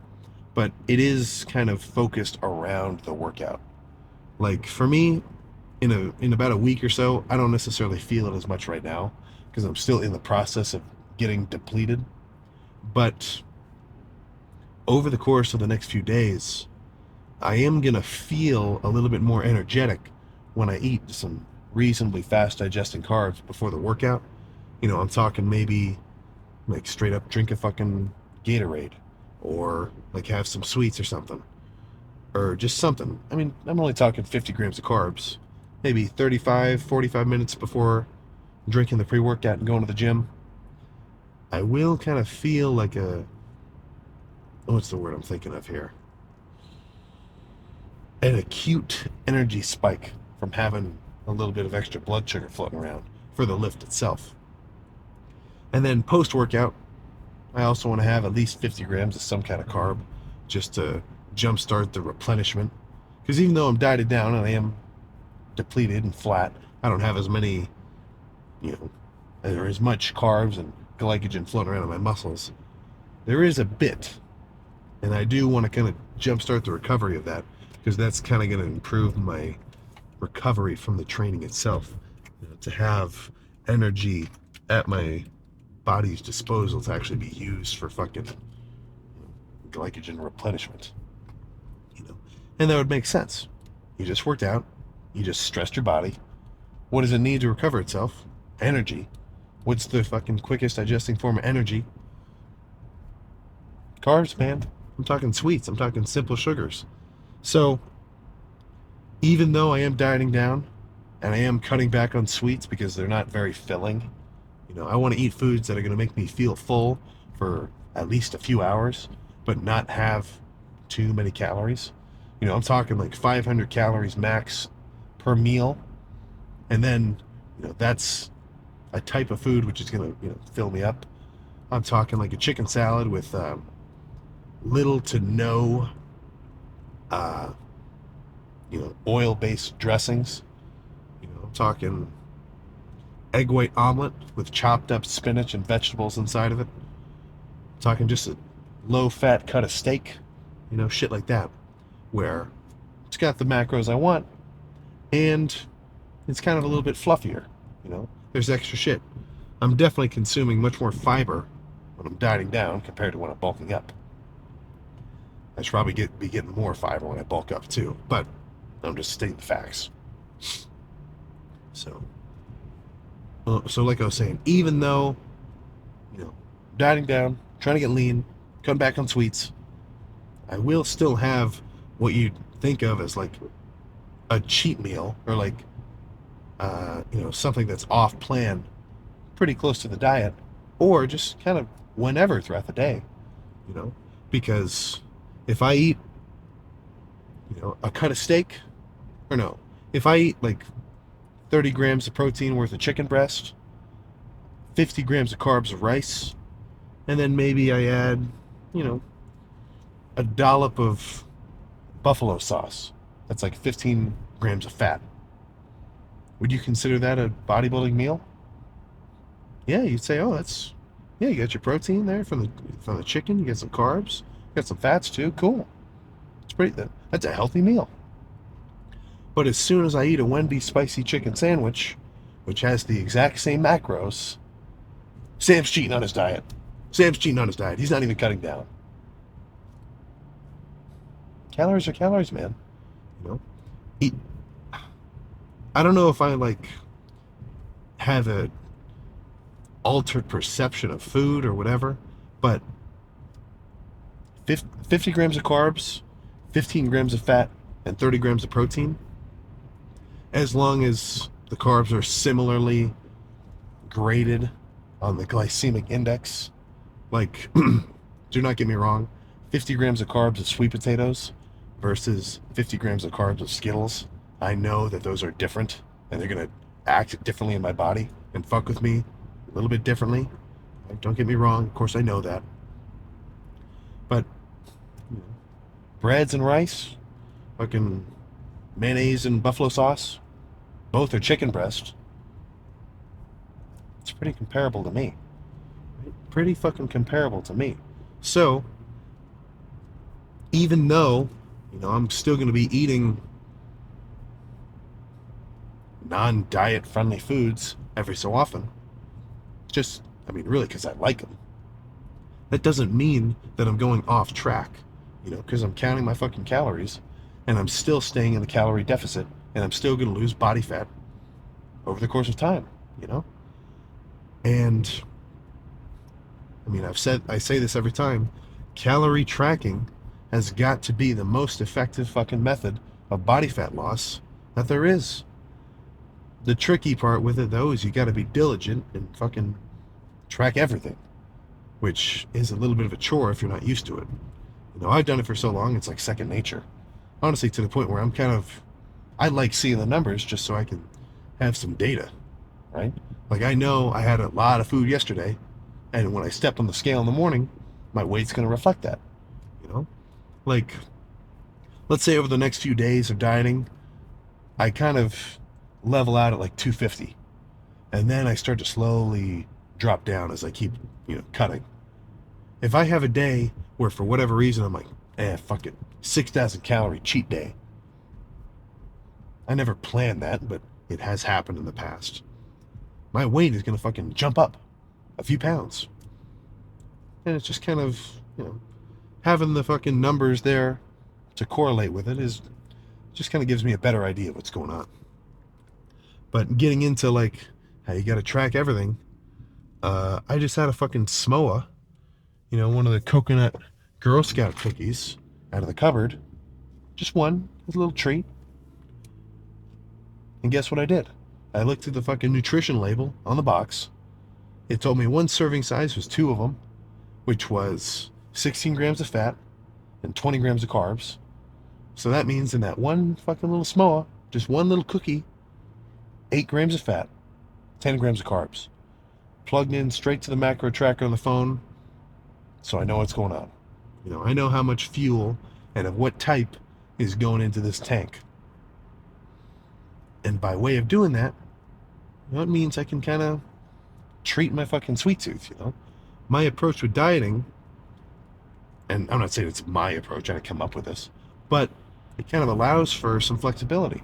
but it is kind of focused around the workout. Like for me, in about a week or so, I don't necessarily feel it as much right now, because I'm still in the process of getting depleted. But over the course of the next few days, I am gonna feel a little bit more energetic when I eat some reasonably fast digesting carbs before the workout. I'm talking maybe like straight up drink a fucking Gatorade, or like have some sweets or something, or just something. I mean, I'm only talking 50 grams of carbs, maybe 35, 45 minutes before drinking the pre-workout and going to the gym. I will kind of feel like what's the word I'm thinking of here? An acute energy spike from having a little bit of extra blood sugar floating around for the lift itself. And then post-workout, I also want to have at least 50 grams of some kind of carb just to jumpstart the replenishment. Because even though I'm dieted down and I am depleted and flat, I don't have as many, or as much carbs and glycogen floating around in my muscles. There is a bit, and I do want to kind of jumpstart the recovery of that, because that's kind of going to improve my recovery from the training itself. To have energy at my body's disposal to actually be used for fucking glycogen replenishment. And that would make sense. You just worked out, you just stressed your body. What does it need to recover itself? Energy. What's the fucking quickest digesting form of energy? Carbs, man. I'm talking sweets, I'm talking simple sugars. So even though I am dieting down and I am cutting back on sweets because they're not very filling, I want to eat foods that are going to make me feel full for at least a few hours, but not have too many calories. I'm talking like 500 calories max per meal. And then, that's a type of food which is going to, fill me up. I'm talking like a chicken salad with little to no, oil-based dressings. I'm talking egg white omelet with chopped up spinach and vegetables inside of it. I'm talking just a low-fat cut of steak, shit like that, where it's got the macros I want, and it's kind of a little bit fluffier. There's extra shit. I'm definitely consuming much more fiber when I'm dieting down compared to when I'm bulking up. I should probably be getting more fiber when I bulk up too, but I'm just stating the facts. So like I was saying, even though, dieting down, trying to get lean, cutting back on sweets, I will still have what you'd think of as like a cheat meal, or like, something that's off plan, pretty close to the diet, or just kind of whenever throughout the day, because if I eat, a cut of steak, or no, if I eat like 30 grams of protein worth of chicken breast, 50 grams of carbs of rice, and then maybe I add, a dollop of buffalo sauce. That's like 15 grams of fat. Would you consider that a bodybuilding meal? Yeah, you'd say, oh, you got your protein there from the chicken, you get some carbs, you got some fats too, cool. That's a healthy meal. But as soon as I eat a Wendy's spicy chicken sandwich, which has the exact same macros, Sam's cheating on his diet. He's not even cutting down. Calories are calories, man. Eat. I don't know if I have a altered perception of food or whatever, but 50 grams of carbs, 15 grams of fat, and 30 grams of protein, as long as the carbs are similarly graded on the glycemic index. Like, do not get me wrong, 50 grams of carbs of sweet potatoes versus 50 grams of carbs of Skittles, I know that those are different, and they're going to act differently in my body and fuck with me a little bit differently. Don't get me wrong, of course I know that. But breads and rice, fucking mayonnaise and buffalo sauce, both are chicken breast. It's pretty comparable to me. Pretty fucking comparable to me. So, even though, I'm still going to be eating non-diet friendly foods every so often, really because I like them, that doesn't mean that I'm going off track, because I'm counting my fucking calories, and I'm still staying in the calorie deficit, and I'm still going to lose body fat, over the course of time, you know? And I mean, I say this every time, calorie tracking has got to be the most effective fucking method of body fat loss that there is. The tricky part with it, though, is you got to be diligent and fucking track everything, which is a little bit of a chore if you're not used to it. You know, I've done it for so long, it's like second nature. Honestly, to the point where I like seeing the numbers just so I can have some data, right? Like, I know I had a lot of food yesterday, and when I stepped on the scale in the morning, my weight's going to reflect that, you know? Like, let's say over the next few days of dieting, I kind of level out at like 250. And then I start to slowly drop down as I keep, cutting. If I have a day where for whatever reason I'm like, fuck it, 6,000 calorie cheat day. I never planned that, but it has happened in the past. My weight is going to fucking jump up a few pounds. And it's just kind of, having the fucking numbers there to correlate with it is just kind of gives me a better idea of what's going on. But getting into like how you got to track everything, I just had a fucking Smoa, one of the coconut Girl Scout cookies out of the cupboard. Just one, as a little treat. And guess what I did? I looked at the fucking nutrition label on the box. It told me one serving size was two of them, which was 16 grams of fat and 20 grams of carbs. So that means in that one fucking little Smoa, just one little cookie, 8 grams of fat, 10 grams of carbs. Plugged in straight to the macro tracker on the phone, so I know what's going on. I know how much fuel and of what type is going into this tank. And by way of doing that, it means I can kind of treat my fucking sweet tooth, My approach with dieting, and I'm not saying it's my approach, I didn't come up with this, but it kind of allows for some flexibility,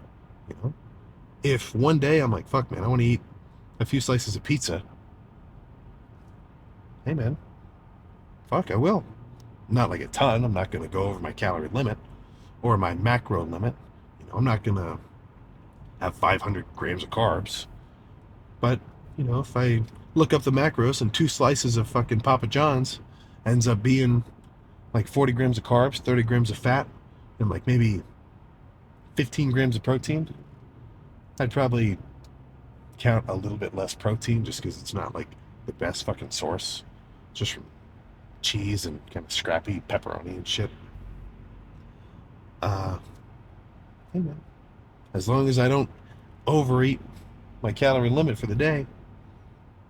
If one day I'm like, fuck man, I want to eat a few slices of pizza, hey man, fuck, I will. Not like a ton. I'm not going to go over my calorie limit or my macro limit. I'm not going to have 500 grams of carbs. But, if I look up the macros and 2 slices of fucking Papa John's ends up being like 40 grams of carbs, 30 grams of fat, and like maybe 15 grams of protein, I'd probably count a little bit less protein just because it's not like the best fucking source. It's just from cheese and kind of scrappy pepperoni and shit. Hey man, as long as I don't overeat my calorie limit for the day,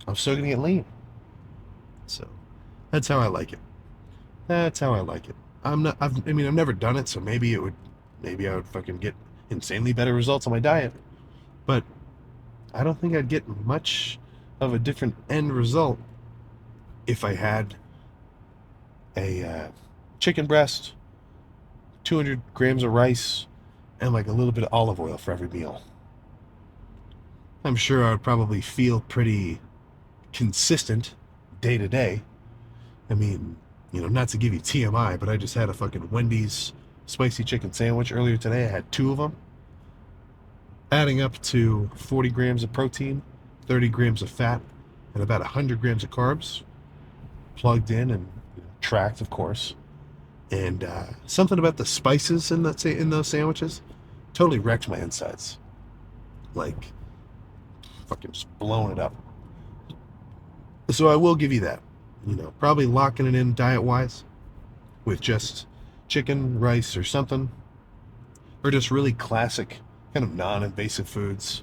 I'm still gonna get lean. So that's how I like it. That's how I like it. I've never done it, so maybe I would fucking get insanely better results on my diet. But I don't think I'd get much of a different end result if I had a chicken breast, 200 grams of rice, and like a little bit of olive oil for every meal. I'm sure I would probably feel pretty consistent day to day. I mean, not to give you TMI, but I just had a fucking Wendy's spicy chicken sandwich earlier today. I had 2 of them, adding up to 40 grams of protein, 30 grams of fat, and about 100 grams of carbs, plugged in and tracked, of course. And something about the spices in those sandwiches totally wrecked my insides. Like, fucking just blowing it up. So I will give you that. Probably locking it in diet-wise with just chicken, rice, or something. Or just really classic, kind of non-invasive foods.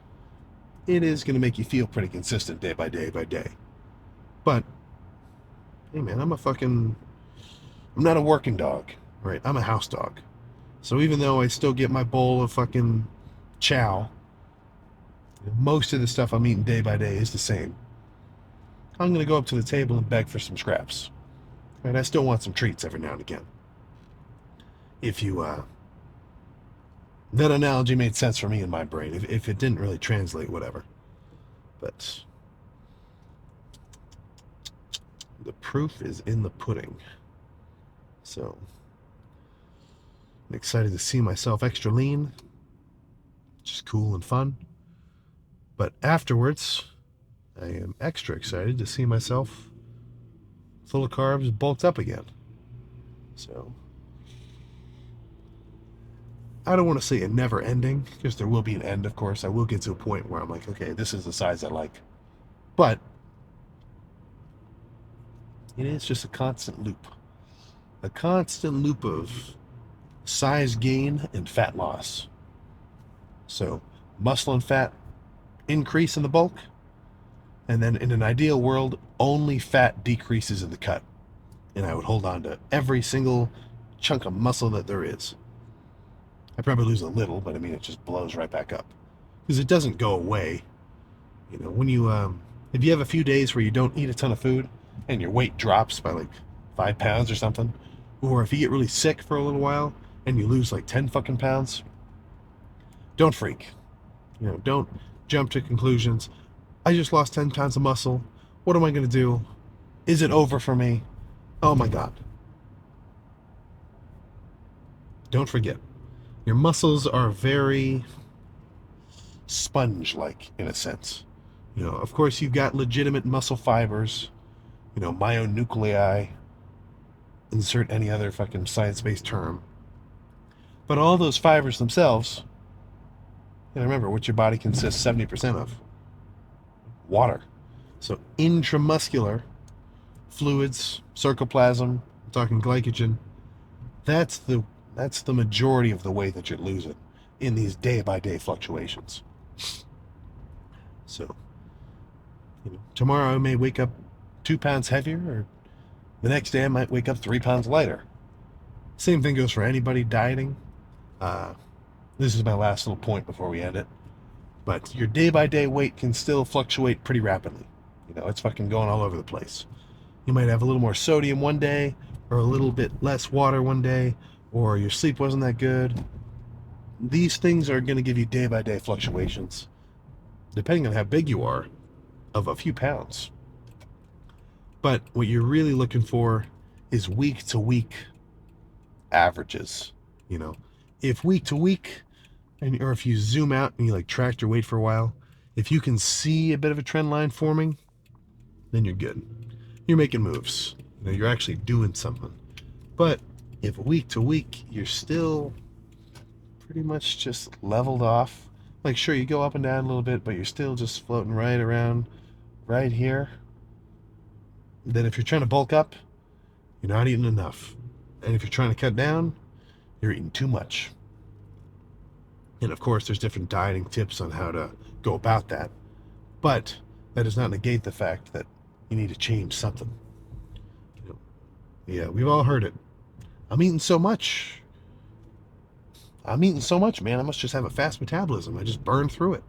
It is going to make you feel pretty consistent day by day by day. But, hey man, I'm not a working dog, right? I'm a house dog. So even though I still get my bowl of fucking chow, most of the stuff I'm eating day by day is the same. I'm going to go up to the table and beg for some scraps. Right? I still want some treats every now and again. If that analogy made sense for me in my brain. If it didn't really translate, whatever. But the proof is in the pudding. So I'm excited to see myself extra lean. Just cool and fun. But afterwards, I am extra excited to see myself full of carbs, bulked up again. So I don't want to say a never ending, because there will be an end, of course. I will get to a point where I'm like, okay, this is the size I like. But it is just a constant loop. A constant loop of size gain and fat loss. So muscle and fat increase in the bulk, and then in an ideal world, only fat decreases in the cut. And I would hold on to every single chunk of muscle that there is. I probably lose a little, but I mean, it just blows right back up. Because it doesn't go away. You know, when you, if you have a few days where you don't eat a ton of food and your weight drops by like 5 pounds or something, or if you get really sick for a little while and you lose like 10 fucking pounds, don't freak. You know, don't jump to conclusions. I just lost 10 pounds of muscle. What am I going to do? Is it over for me? Oh my God. Don't forget, your muscles are very sponge-like in a sense. You know, of course, you've got legitimate muscle fibers, you know, myonuclei, insert any other fucking science-based term. But all those fibers themselves, and remember, what your body consists 70% of? Water. So intramuscular fluids, sarcoplasm, I'm talking glycogen, that's the majority of the weight that you're losing in these day-by-day fluctuations. So, you know, tomorrow I may wake up 2 pounds heavier, or the next day I might wake up 3 pounds lighter. Same thing goes for anybody dieting. This is my last little point before we end it. But your day-by-day weight can still fluctuate pretty rapidly. You know, it's fucking going all over the place. You might have a little more sodium one day, or a little bit less water one day, or your sleep wasn't that good. These things are going to give you day-by-day fluctuations, depending on how big you are, of a few pounds. But what you're really looking for is week-to-week averages. You know, if week to week, or if you zoom out and you like track your weight for a while, if you can see a bit of a trend line forming, then you're good. You're making moves. You know, you're actually doing something. But if week to week you're still pretty much just leveled off, like sure you go up and down a little bit, but you're still just floating right around right here, then if you're trying to bulk up, you're not eating enough. And if you're trying to cut down, you're eating too much. And of course, there's different dieting tips on how to go about that. But that does not negate the fact that you need to change something. You know, yeah, we've all heard it. I'm eating so much. I'm eating so much, man. I must just have a fast metabolism. I just burn through it.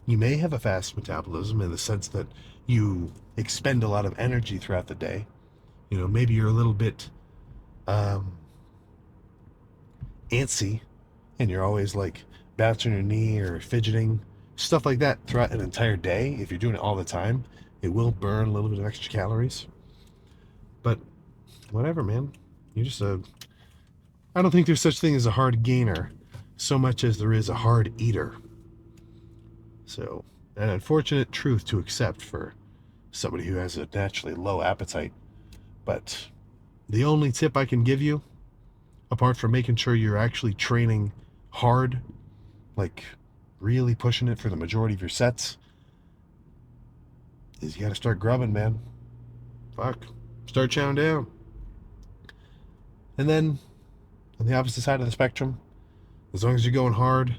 You may have a fast metabolism in the sense that you expend a lot of energy throughout the day. You know, maybe you're a little bit antsy and you're always like bouncing your knee or fidgeting, stuff like that throughout an entire day. If you're doing it all the time, it will burn a little bit of extra calories. But whatever, man. You're just I don't think there's such thing as a hard gainer so much as there is a hard eater. So, an unfortunate truth to accept for somebody who has a naturally low appetite. But the only tip I can give you, apart from making sure you're actually training hard, like really pushing it for the majority of your sets, is you gotta start grubbing, man. Fuck. Start chowing down. And then, on the opposite side of the spectrum, as long as you're going hard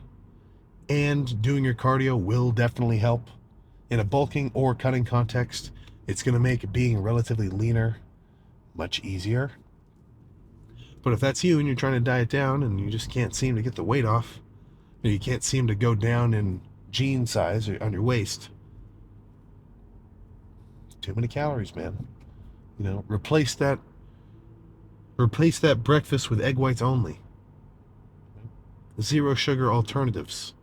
and doing your cardio will definitely help. In a bulking or cutting context, it's going to make being relatively leaner much easier. But if that's you and you're trying to diet down and you just can't seem to get the weight off, or you can't seem to go down in jean size on your waist, too many calories, man. You know, replace that breakfast with egg whites only. Zero sugar alternatives.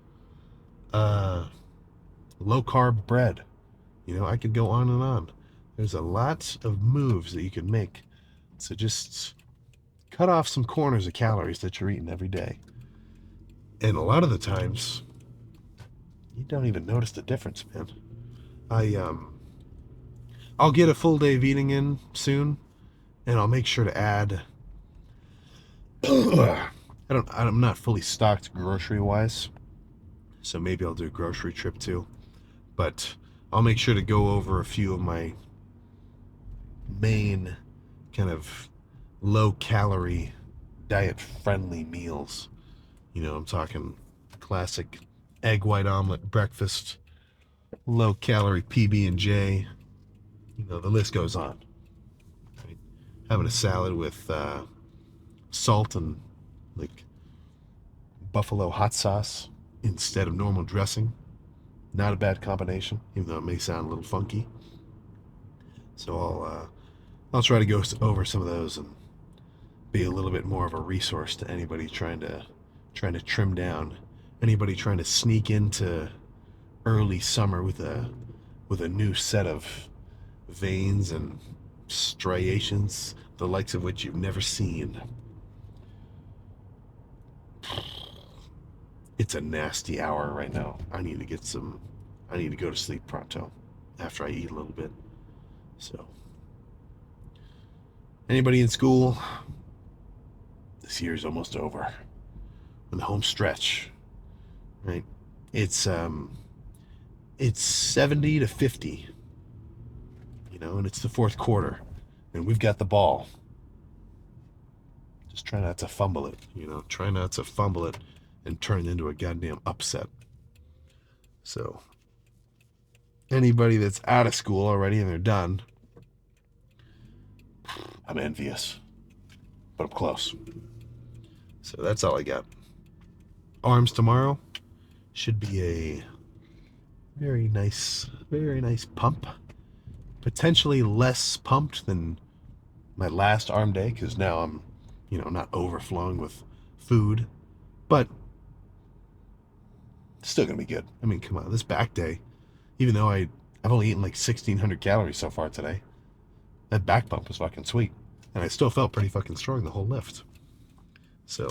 Low carb bread. You know, I could go on and on. There's a lot of moves that you can make. So just cut off some corners of calories that you're eating every day. And a lot of the times, you don't even notice the difference, man. I I'll get a full day of eating in soon, and I'll make sure to add. I'm not fully stocked grocery wise, so maybe I'll do a grocery trip too. But I'll make sure to go over a few of my main kind of low calorie, diet friendly meals. I'm talking classic egg white omelet breakfast, low calorie PB and J. The list goes on. Right? Having a salad with salt and like buffalo hot sauce instead of normal dressing. Not a bad combination, even though it may sound a little funky. So I'll try to go over some of those and be a little bit more of a resource to anybody trying to trim down, anybody trying to sneak into early summer with a new set of veins and striations, the likes of which you've never seen. It's a nasty hour right now. I need to go to sleep pronto after I eat a little bit. So, anybody in school, this year's almost over. In the home stretch, right? It's 70 to 50, and it's the fourth quarter, and we've got the ball. Just try not to fumble it, Try not to fumble it and turn it into a goddamn upset. So, anybody that's out of school already and they're done, I'm envious, but I'm close. So that's all I got. Arms tomorrow should be a very nice pump. Potentially less pumped than my last arm day because now I'm, not overflowing with food, but it's still gonna be good. I mean, come on, this back day, even though I've only eaten like 1,600 calories so far today, that back pump was fucking sweet, and I still felt pretty fucking strong the whole lift. So,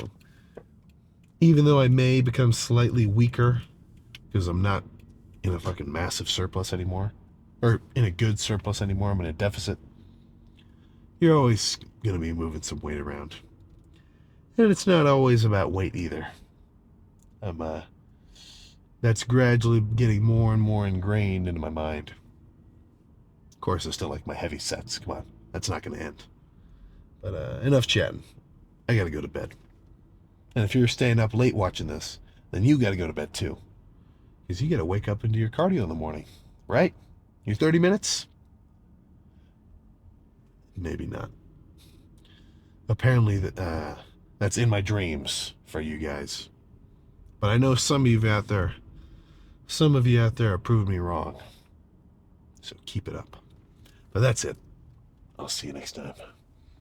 even though I may become slightly weaker because I'm not in a fucking massive surplus anymore, or in a good surplus anymore, I'm in a deficit. You're always gonna be moving some weight around, and it's not always about weight either. That's gradually getting more and more ingrained into my mind. Of course, I still like my heavy sets. Come on, that's not gonna end. But enough chatting. I gotta go to bed. And if you're staying up late watching this, then you gotta go to bed too. Because you gotta wake up and do your cardio in the morning, right? Your 30 minutes? Maybe not. Apparently, that's in my dreams for you guys. But I know some of you out there are proving me wrong. So keep it up. But that's it. I'll see you next time.